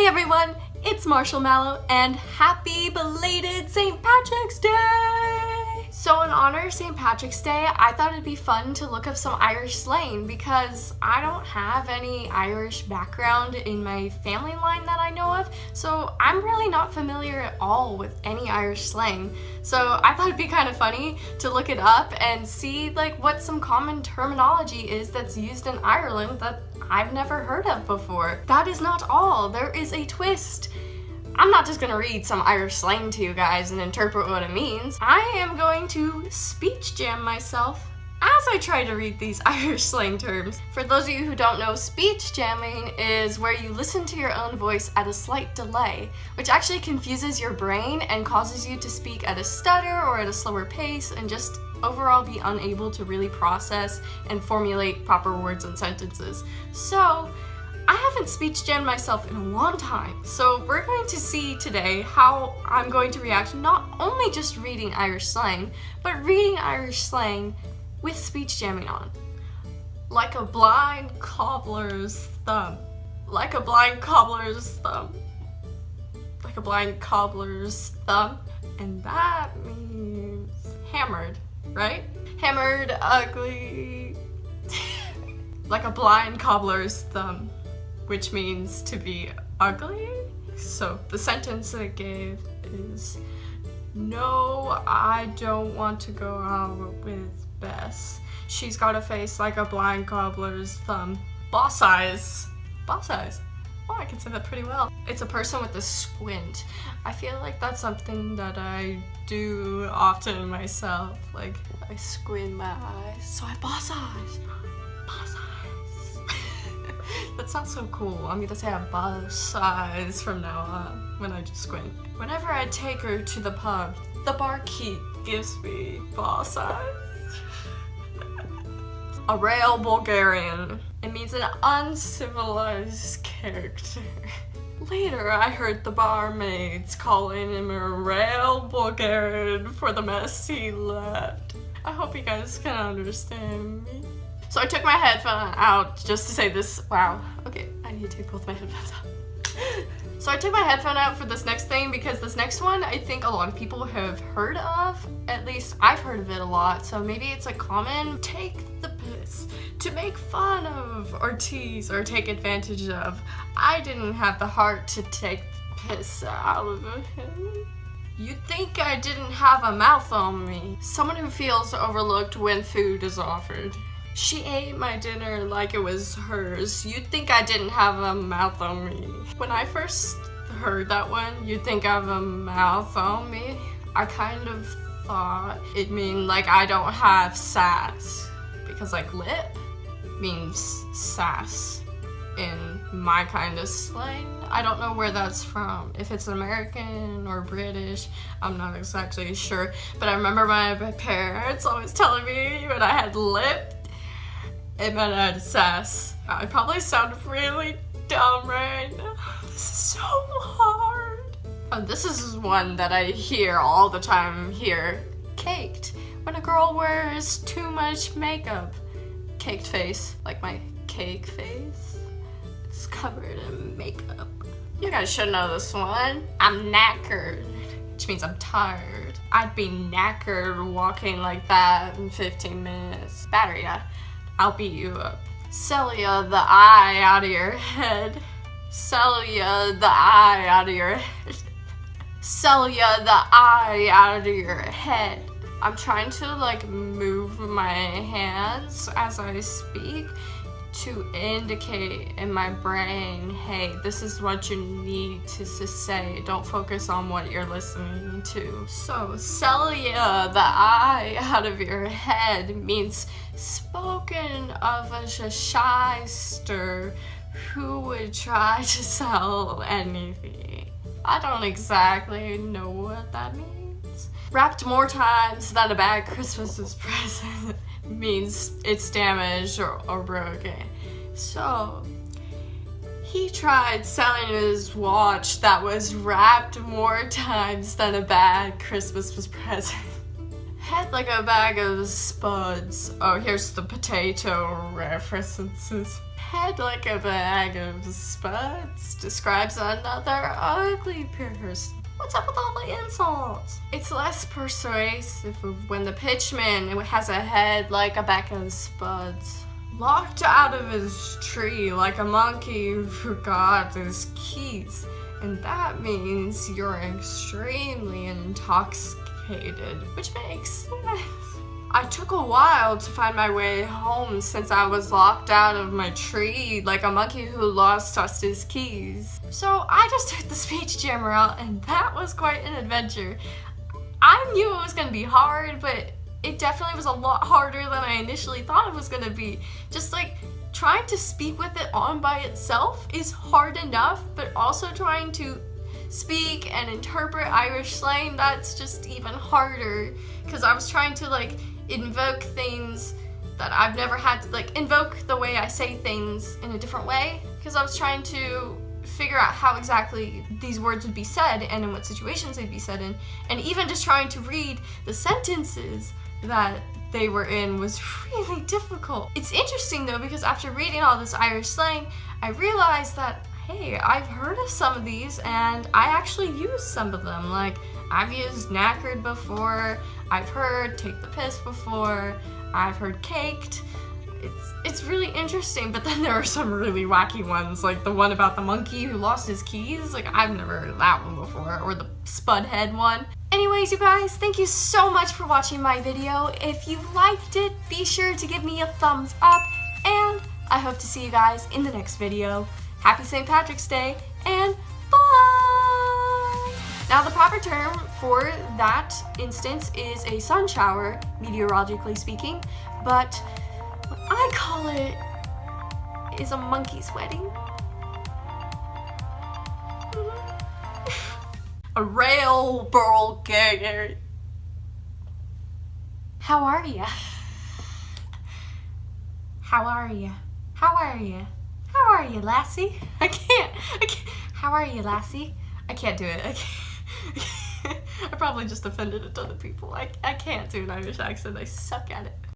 Hey everyone, it's MarshallMallow and happy belated St. Patrick's Day! So in honor of St. Patrick's Day, I thought it'd be fun to look up some Irish slang because I don't have any Irish background in my family line that I know of, so I'm really not familiar at all with any Irish slang. So I thought it'd be kind of funny to look it up and see like what some common terminology is that's used in Ireland that I've never heard of before. That is not all. There is a twist. I'm not just gonna read some Irish slang to you guys and interpret what it means. I am going to speech jam myself as I try to read these Irish slang terms. For those of you who don't know, speech jamming is where you listen to your own voice at a slight delay, which actually confuses your brain and causes you to speak at a stutter or at a slower pace and just overall be unable to really process and formulate proper words and sentences. So I haven't speech jammed myself in a long time, so we're going to see today how I'm going to react not only just reading Irish slang, but reading Irish slang with speech jamming on. Like a blind cobbler's thumb. Like a blind cobbler's thumb. Like a blind cobbler's thumb. And that means hammered, right? Hammered, ugly. Like a blind cobbler's thumb, which means to be ugly. So the sentence it gave is, no, I don't want to go out with Bess. She's got a face like a blind cobbler's thumb. Boss eyes. Boss eyes. Oh, I can say that pretty well. It's a person with a squint. I feel like that's something that I do often myself. Like, I squint my eyes, so I boss eyes. Boss eyes. That sounds so cool. I'm gonna say I boss eyes from now on when I just squint. Whenever I take her to the pub, the barkeep gives me boss eyes. A rail Bulgarian. It means an uncivilized character. Later, I heard the barmaids calling him a rail Bulgarian for the mess he left. I hope you guys can understand me. So I took my headphone out just to say this. Wow. Okay, I need to take both my headphones out. So I took my headphone out for this next thing because this next one I think a lot of people have heard of. At least I've heard of it a lot, so maybe it's a common take the piss, to make fun of or tease or take advantage of. I didn't have the heart to take the piss out of him. You'd think I didn't have a mouth on me. Someone who feels overlooked when food is offered. She ate my dinner like it was hers. You'd think I didn't have a mouth on me. When I first heard that one, you'd think I have a mouth on me, I kind of thought it mean like I don't have sass. Because like lip means sass in my kind of slang. I don't know where that's from. If it's American or British, I'm not exactly sure. But I remember my parents always telling me when I had lip, it meant I had sass. I probably sound really dumb right now. This is so hard. This is one that I hear all the time here. Caked. When a girl wears too much makeup. Caked face. Like my cake face. It's covered in makeup. You guys should know this one. I'm knackered, which means I'm tired. I'd be knackered walking like that in 15 minutes. Battery, I'll beat you up. Salia the eye out of your head. Salia the eye out of your head. Salia the eye out of your head. I'm trying to like move my hands as I speak to indicate in my brain, hey, this is what you need to say. Don't focus on what you're listening to. So, Salia the eye out of your head means spoken of as a shyster who would try to sell anything. I don't exactly know what that means. Wrapped more times than a bad Christmas present means it's damaged or broken. So, he tried selling his watch that was wrapped more times than a bad Christmas present. Had like a bag of spuds. Oh, here's the potato references. head like a bag of spuds describes another ugly person. What's up with all the insults? It's less persuasive when the pitchman has a head like a bag of spuds. Locked out of his tree like a monkey who forgot his keys. And that means you're extremely intoxicated, which makes sense. I took a while to find my way home since I was locked out of my tree like a monkey who lost his keys. So I just took the speech jammer out, and that was quite an adventure. I knew it was gonna be hard, but it definitely was a lot harder than I initially thought it was gonna be. Just like trying to speak with it on by itself is hard enough, but also trying to speak and interpret Irish slang, that's just even harder. Because I was trying to like invoke things that I've never had to like invoke the way I say things in a different way. Because I was trying to figure out how exactly these words would be said and in what situations they'd be said in. And even just trying to read the sentences that they were in was really difficult. It's interesting though, because after reading all this Irish slang, I realized that, hey, I've heard of some of these and I actually use some of them. Like, I've used knackered before, I've heard take the piss before, I've heard caked. It's really interesting, but then there are some really wacky ones, like the one about the monkey who lost his keys. Like, I've never heard of that one before, or the spud head one. Anyways, you guys, thank you so much for watching my video. If you liked it, be sure to give me a thumbs up, and I hope to see you guys in the next video. Happy St. Patrick's Day, and bye! Now, the proper term for that instance is a sun shower, meteorologically speaking, but what I call it is a monkey's wedding. A rail burl gay. How are ya? How are ya? How are ya? How are you, lassie? I can't. How are you, lassie? I can't do it. I probably just offended a ton of people. I can't do an Irish accent. I suck at it.